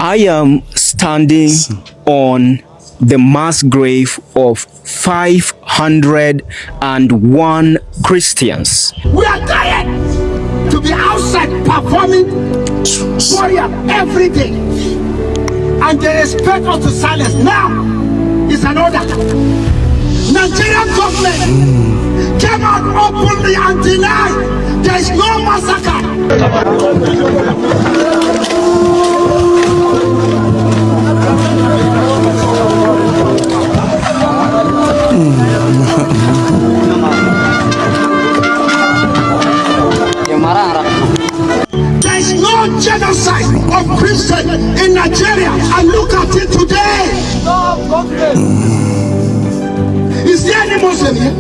I am standing on the mass grave of 501 Christians. We are tired to be outside performing warrior every day, and they expect us to silence. Now is an order. Nigerian government came out openly and denied there is no massacre. There is no genocide of Christians in Nigeria, and look at it today. Is there any Muslim here?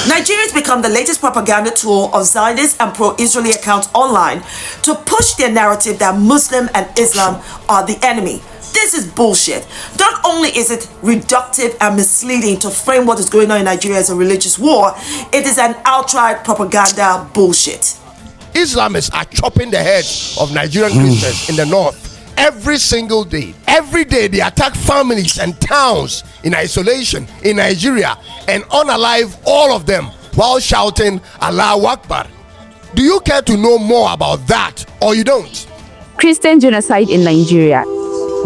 Nigeria has become the latest propaganda tool of Zionist and pro-Israeli accounts online to push their narrative that Muslim and Islam are the enemy. This is bullshit. Not only is it reductive and misleading to frame what is going on in Nigeria as a religious war, it is an outright propaganda bullshit. Islamists are chopping the heads of Nigerian Christians in the north every single day. Every day they attack families and towns in isolation in Nigeria and unalive all of them while shouting Allahu Akbar. Do you care to know more about that, or you don't? Christian genocide in Nigeria.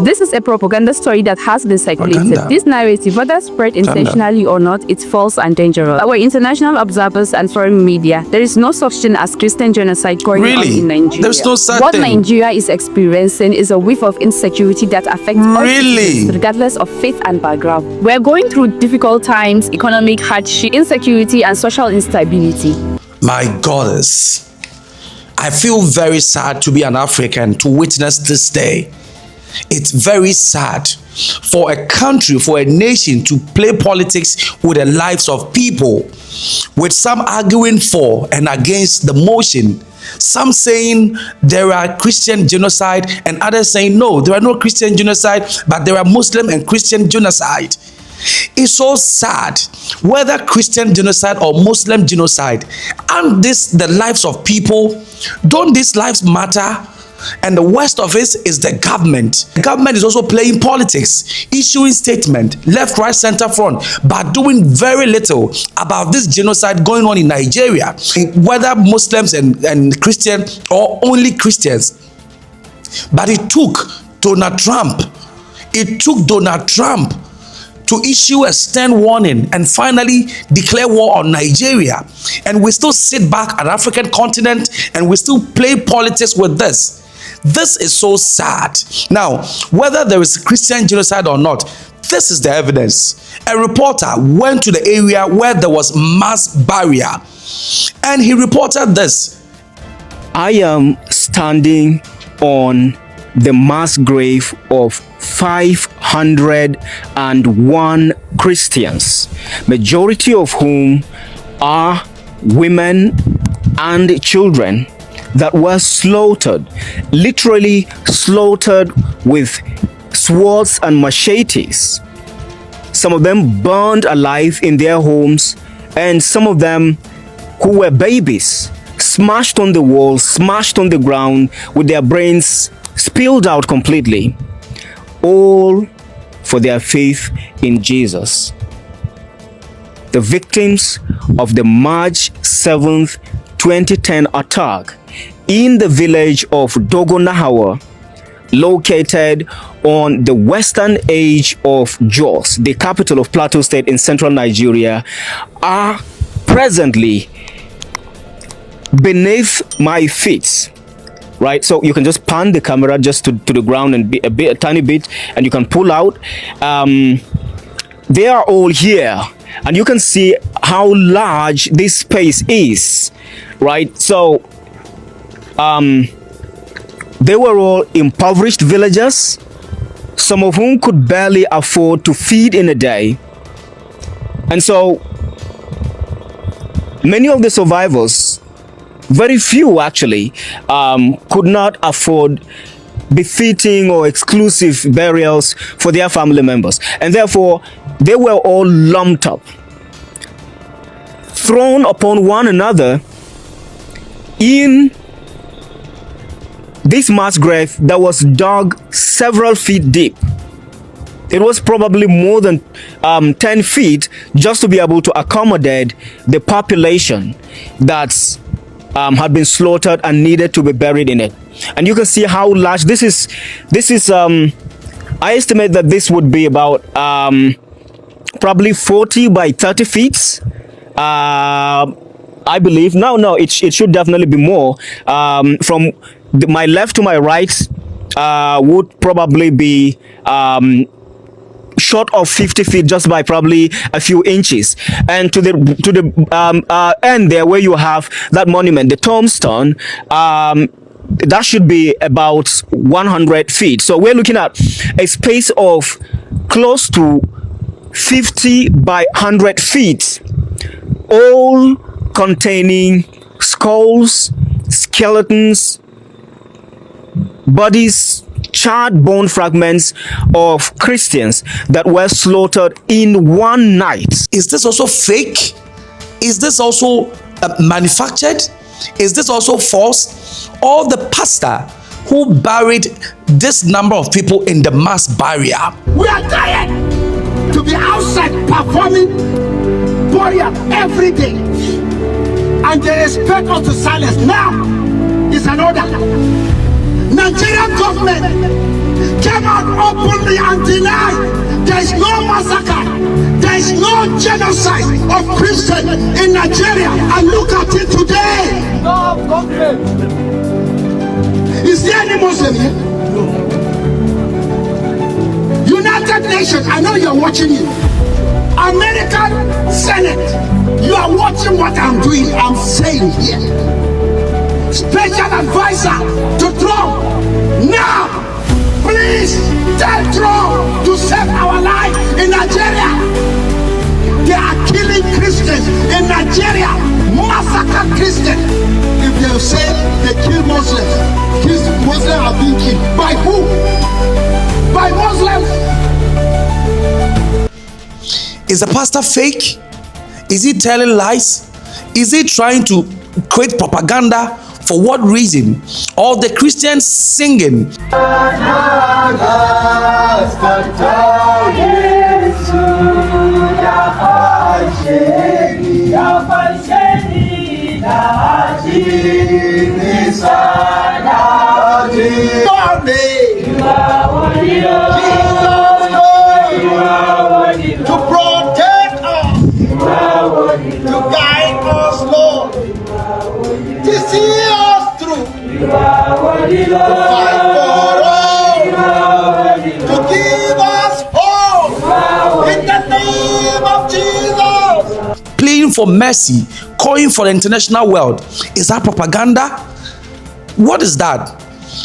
This is a propaganda story that has been circulated. This narrative, whether spread intentionally or not, it's false and dangerous. Our international observers and foreign media, there is no such thing as Christian genocide going on in Nigeria. There's no such What thing. Nigeria is experiencing is a whiff of insecurity that affects all citizens, regardless of faith and background. We're going through difficult times, economic hardship, insecurity, and social instability. My goddess, I feel very sad to be an African to witness this day. It's very sad for a country, for a nation to play politics with the lives of people, with some arguing for and against the motion, some saying there are Christian genocide and others saying no, there are no Christian genocide, but there are Muslim and Christian genocide. It's so sad, whether Christian genocide or Muslim genocide, and this the lives of people. Don't these lives matter? And the worst of it is the government. The government is also playing politics, issuing statement, left, right, center, front, but doing very little about this genocide going on in Nigeria, whether Muslims and Christians or only Christians. But it took Donald Trump to issue a stern warning and finally declare war on Nigeria. And we still sit back at the African continent and we still play politics with this. This is so sad. Now, whether there is Christian genocide or not, this is the evidence. A reporter went to the area where there was mass burial, and he reported this. I am standing on the mass grave of 501 Christians, majority of whom are women and children that were slaughtered, literally slaughtered with swords and machetes. Some of them burned alive in their homes, and some of them who were babies, smashed on the wall, smashed on the ground with their brains spilled out completely, all for their faith in Jesus. The victims of the March 7th, 2010 attack in the village of Dogonahawa, located on the western edge of Jos, the capital of Plateau State in central Nigeria, are presently beneath my feet. Right, so you can just pan the camera just to the ground and be a tiny bit, and you can pull out. They are all here, and you can see how large this space is. Right, so they were all impoverished villagers, some of whom could barely afford to feed in a day. And so many of the survivors, very few actually, could not afford befitting or exclusive burials for their family members. And therefore, they were all lumped up, thrown upon one another in this mass grave that was dug several feet deep. It was probably more than 10 feet just to be able to accommodate the population that's had been slaughtered and needed to be buried in it. And you can see how large this is. I estimate that this would be about probably 40 by 30 feet. I believe. No, it should definitely be more. From my left to my right would probably be short of 50 feet just by probably a few inches, and to the end there where you have that monument, the tombstone, that should be about 100 feet. So we're looking at a space of close to 50 by 100 feet, all containing skulls, skeletons, bodies, charred bone fragments of Christians that were slaughtered in one night. Is this also fake? Is this also manufactured? Is this also false? Or the pastor who buried this number of people in the mass burial? We are tired to be outside performing burial every day, and they expect us to silence. Now is an order. Nigerian government came out openly and denied there is no massacre, there is no genocide of Christians in Nigeria. And look at it today. Is there any Muslim here? United Nations, I know you're watching it. American Senate, you are watching what I'm doing, I'm saying here. Special advisor to Trump. Now, please tell Trump to save our life in Nigeria. They are killing Christians in Nigeria, massacre Christians. If they say they kill Muslims, Muslims are being killed. By who? By Muslims. Is the pastor fake? Is he telling lies? Is he trying to create propaganda? For what reason? All the Christians singing. To protect us, to guide us, Lord, to see us through, to fight for us, to give us hope in the name of Jesus. Pleading for mercy, calling for the international world. Is that propaganda? What is that?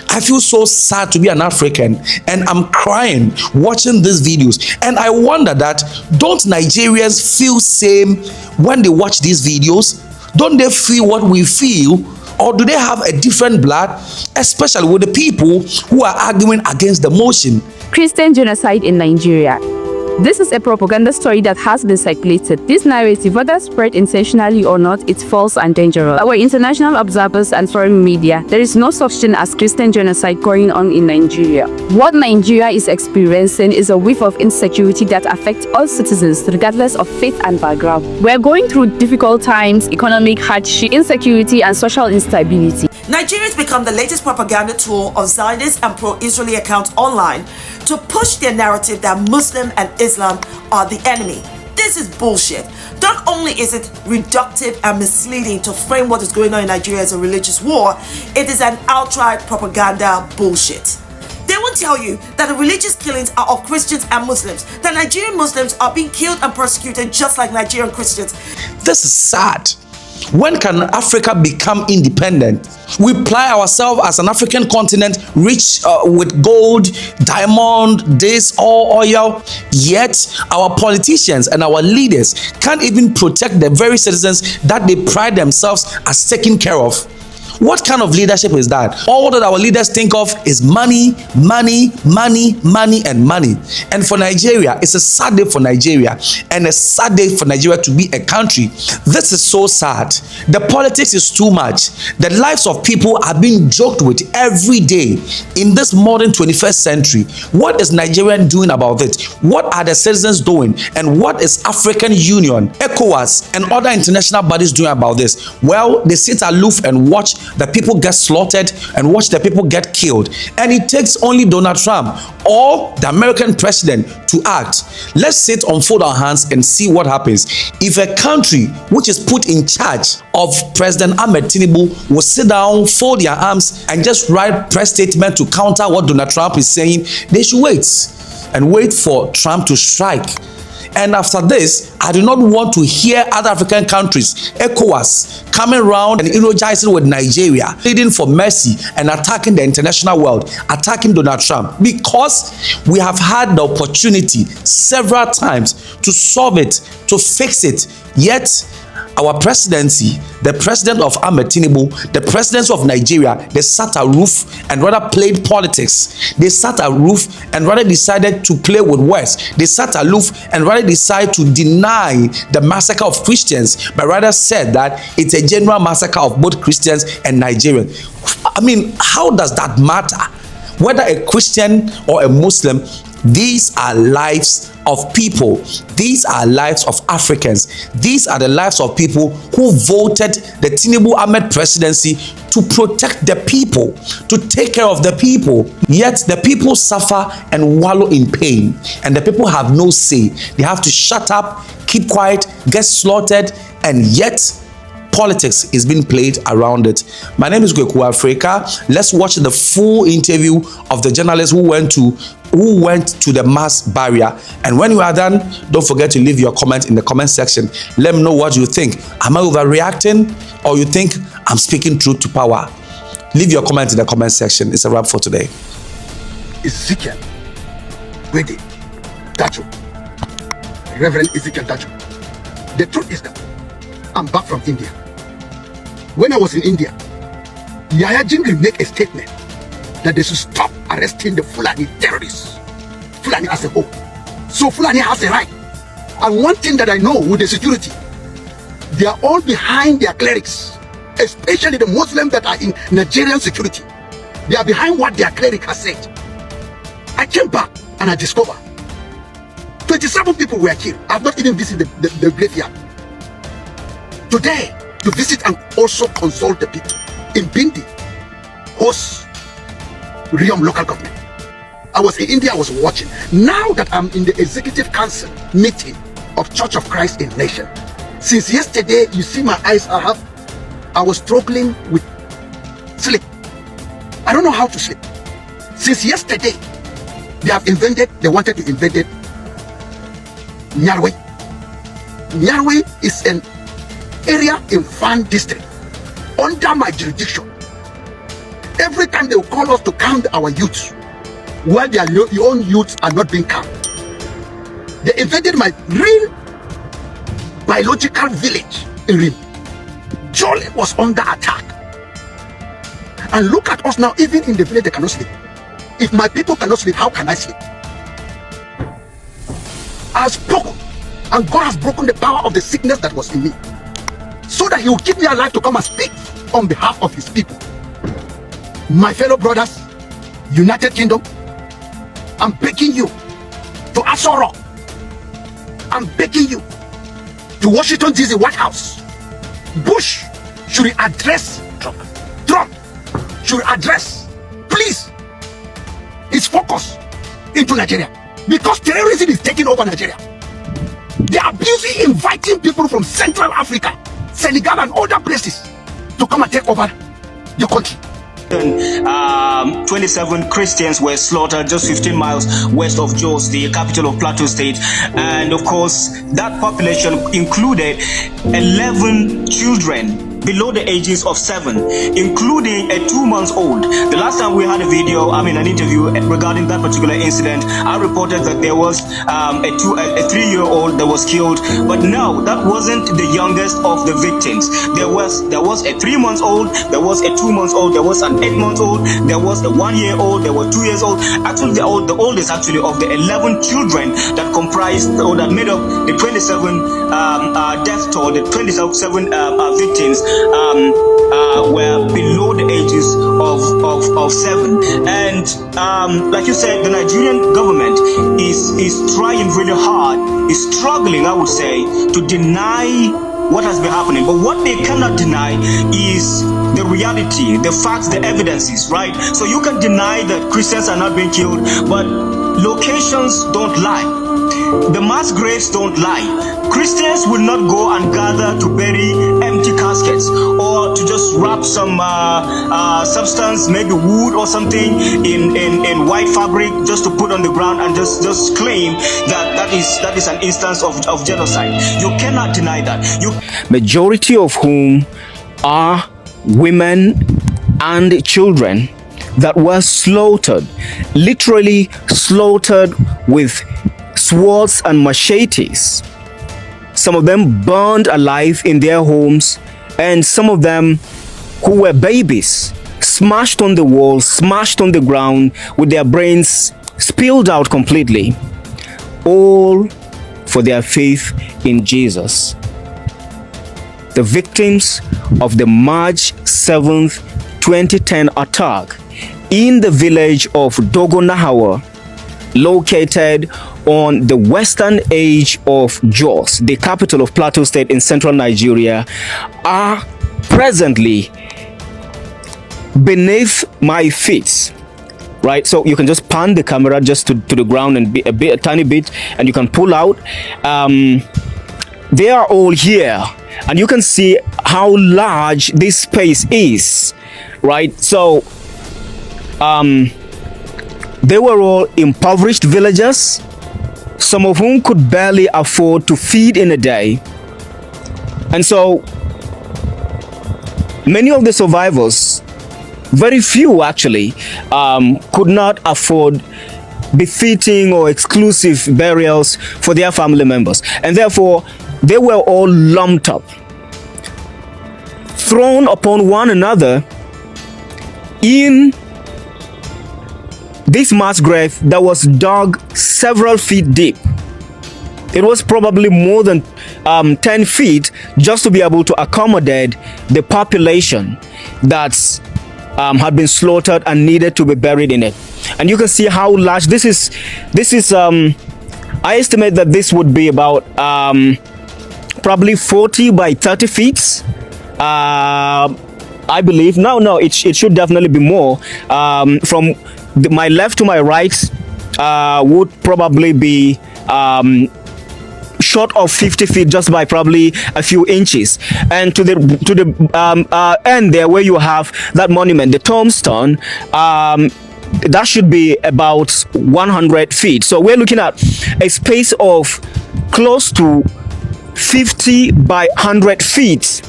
I feel so sad to be an African, and I'm crying watching these videos. And I wonder that, don't Nigerians feel same when they watch these videos? Don't they feel what we feel? Or do they have a different blood, especially with the people who are arguing against the motion? Christian genocide in Nigeria. This is a propaganda story that has been circulated. This narrative, whether spread intentionally or not, it's false and dangerous. Our international observers and foreign media, there is no such thing as Christian genocide going on in Nigeria. What Nigeria is experiencing is a wave of insecurity that affects all citizens regardless of faith and background. We're going through difficult times, economic hardship, insecurity, and social instability. Nigeria has become the latest propaganda tool of Zionist and pro-Israeli accounts online to push their narrative that Muslim and Islam are the enemy. This is bullshit. Not only is it reductive and misleading to frame what is going on in Nigeria as a religious war, it is an outright propaganda bullshit. They won't tell you that the religious killings are of Christians and Muslims, that Nigerian Muslims are being killed and persecuted just like Nigerian Christians. This is sad. When can Africa become independent? We ply ourselves as an African continent rich with gold, diamond, this, all oil, yet our politicians and our leaders can't even protect the very citizens that they pride themselves as taking care of. What kind of leadership is that? All that our leaders think of is money, money, money, money, and money. And for Nigeria, it's a sad day for Nigeria, and a sad day for Nigeria to be a country. This is so sad. The politics is too much. The lives of people are being joked with every day in this modern 21st century. What is Nigerian doing about it? What are the citizens doing? And what is African Union, ECOWAS, and other international bodies doing about this? Well, they sit aloof and watch the people get slaughtered and watch the people get killed. And it takes only Donald Trump or the American president to act. Let's sit on fold our hands and see what happens. If a country which is put in charge of President Ahmed Tinubu will sit down, fold their arms, and just write press statement to counter what Donald Trump is saying, they should wait and wait for Trump to strike. And after this, I do not want to hear other African countries, ECOWAS, coming around and eulogizing with Nigeria, pleading for mercy and attacking the international world, attacking Donald Trump, because we have had the opportunity several times to solve it, to fix it, yet our presidency, the president of Ahmed Tinubu, the president of Nigeria, they sat aloof and rather played politics. They sat aloof and rather decided to play with words. They sat aloof and rather decided to deny the massacre of Christians, but rather said that it's a general massacre of both Christians and Nigerians. I mean, how does that matter? Whether a Christian or a Muslim, these are lives of people. These are lives of Africans. These are the lives of people who voted the Tinubu Ahmed presidency to protect the people, to take care of the people. Yet the people suffer and wallow in pain, and the people have no say. They have to shut up, keep quiet, get slaughtered, and yet politics is being played around it. My name is Kweku Africa. Let's watch the full interview of the journalist who went to the mass barrier. And when you are done, don't forget to leave your comment in the comment section. Let me know what you think. Am I overreacting, or you think I'm speaking truth to power? Leave your comment in the comment section. It's a wrap for today. Ezekiel, Wede, Dacho, Reverend Ezekiel Dacho. The truth is that I'm back from India. When I was in India, Yahya Jingri made a statement that they should stop arresting the Fulani terrorists, Fulani as a whole. So Fulani has a right. And one thing that I know with the security, they are all behind their clerics, especially the Muslims that are in Nigerian security. They are behind what their cleric has said. I came back and I discovered 27 people were killed. I have not even visited the graveyard. Today, to visit and also consult the people in Bindi, host Riyom local government. I was in India, I was watching. Now that I'm in the executive council meeting of Church of Christ in Nation, since yesterday, you see my eyes, I was struggling with sleep. I don't know how to sleep. Since yesterday, they wanted to invent it, Nyarwe. Nyarwe is an area in Fan district under my jurisdiction. Every time they will call us to count our youths, while their own youths are not being counted. They invaded my real biological village in Rim. Jolly was under attack. And look at us now, even in the village they cannot sleep. If my people cannot sleep, how can I sleep? I have spoken, and God has broken the power of the sickness that was in me, so that he will keep me alive to come and speak on behalf of his people. My fellow brothers, United Kingdom, I'm begging you to Asoro. I'm begging you to Washington DC White House. Bush should address Trump should address, please, his focus into Nigeria, because terrorism is taking over Nigeria. They are busy inviting people from Central Africa, Senegal and other places to come and take over your country. 27 Christians were slaughtered just 15 miles west of Jos, the capital of Plateau State. And of course, that population included 11 children below the ages of 7, including a 2-month-old. The last time we had a video, an interview regarding that particular incident, I reported that there was a 3-year-old that was killed. But no, that wasn't the youngest of the victims. There was a 3-month-old, there was a 2-month-old, there was an 8-month-old, there was a 1-year-old, there were 2 years old. Actually, the oldest actually of the 11 children that comprised or that made up the 27 death toll, the 27 victims were below the ages of 7. And like you said, the Nigerian government is trying really hard, is struggling, I would say, to deny what has been happening. But what they cannot deny is the reality, the facts, the evidences, right? So you can deny that Christians are not being killed, but locations don't lie. The mass graves don't lie. Christians will not go and gather to bury empty caskets or to just wrap some substance, maybe wood or something, in white fabric just to put on the ground and just claim that is an instance of genocide. You cannot deny that. Majority of whom are women and children that were slaughtered, literally slaughtered with swords and machetes. Some of them burned alive in their homes, and some of them who were babies smashed on the wall, smashed on the ground with their brains spilled out completely, all for their faith in Jesus. The victims of the March 7th, 2010 attack in the village of Dogonahawa, located on the western edge of Jos, the capital of Plateau State in central Nigeria, are presently beneath my feet. Right, so you can just pan the camera just to the ground and be a tiny bit, and you can pull out. They are all here, and you can see how large this space is. Right, so they were all impoverished villagers, some of whom could barely afford to feed in a day. And so many of the survivors, very few actually, could not afford befitting or exclusive burials for their family members. And therefore, they were all lumped up, thrown upon one another in this mass grave that was dug several feet deep. It was probably more than 10 feet just to be able to accommodate the population that had been slaughtered and needed to be buried in it. And you can see how large this is. I estimate that this would be about probably 40 by 30 feet. I believe. No, it should definitely be more. From my left to my right would probably be short of 50 feet just by probably a few inches. And to the end there where you have that monument, the tombstone, that should be about 100 feet. So we're looking at a space of close to 50 by 100 feet,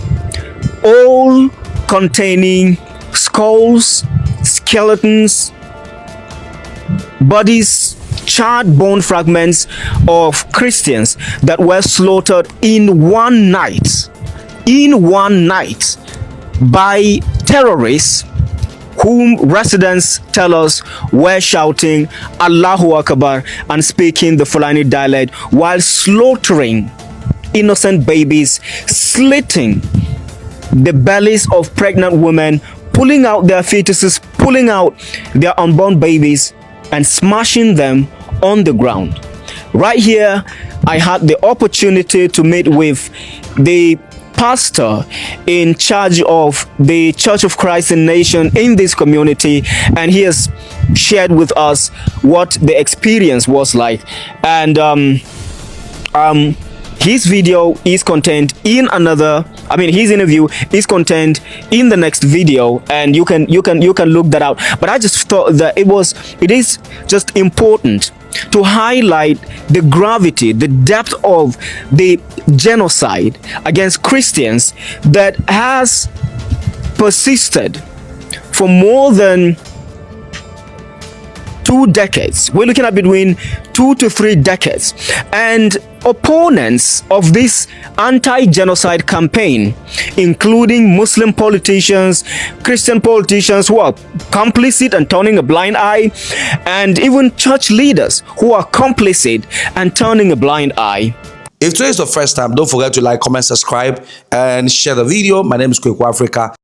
all containing skulls, skeletons, bodies, charred bone fragments of Christians that were slaughtered in one night by terrorists whom residents tell us were shouting Allahu Akbar and speaking the Fulani dialect while slaughtering innocent babies, slitting the bellies of pregnant women, pulling out their fetuses, pulling out their unborn babies and smashing them on the ground. Right here, I had the opportunity to meet with the pastor in charge of the Church of Christ in Nation in this community, and he has shared with us what the experience was like. And his video is contained in another, his interview is contained in the next video, and you can look that out. But I just thought that it is just important to highlight the gravity, the depth of the genocide against Christians that has persisted for more than 2 decades. We're looking at between 2 to 3 decades. And opponents of this anti-genocide campaign, including Muslim politicians, Christian politicians who are complicit and turning a blind eye, and even church leaders who are complicit and turning a blind eye. If today is the first time, don't forget to like, comment, subscribe, and share the video. My name is Kweku Africa.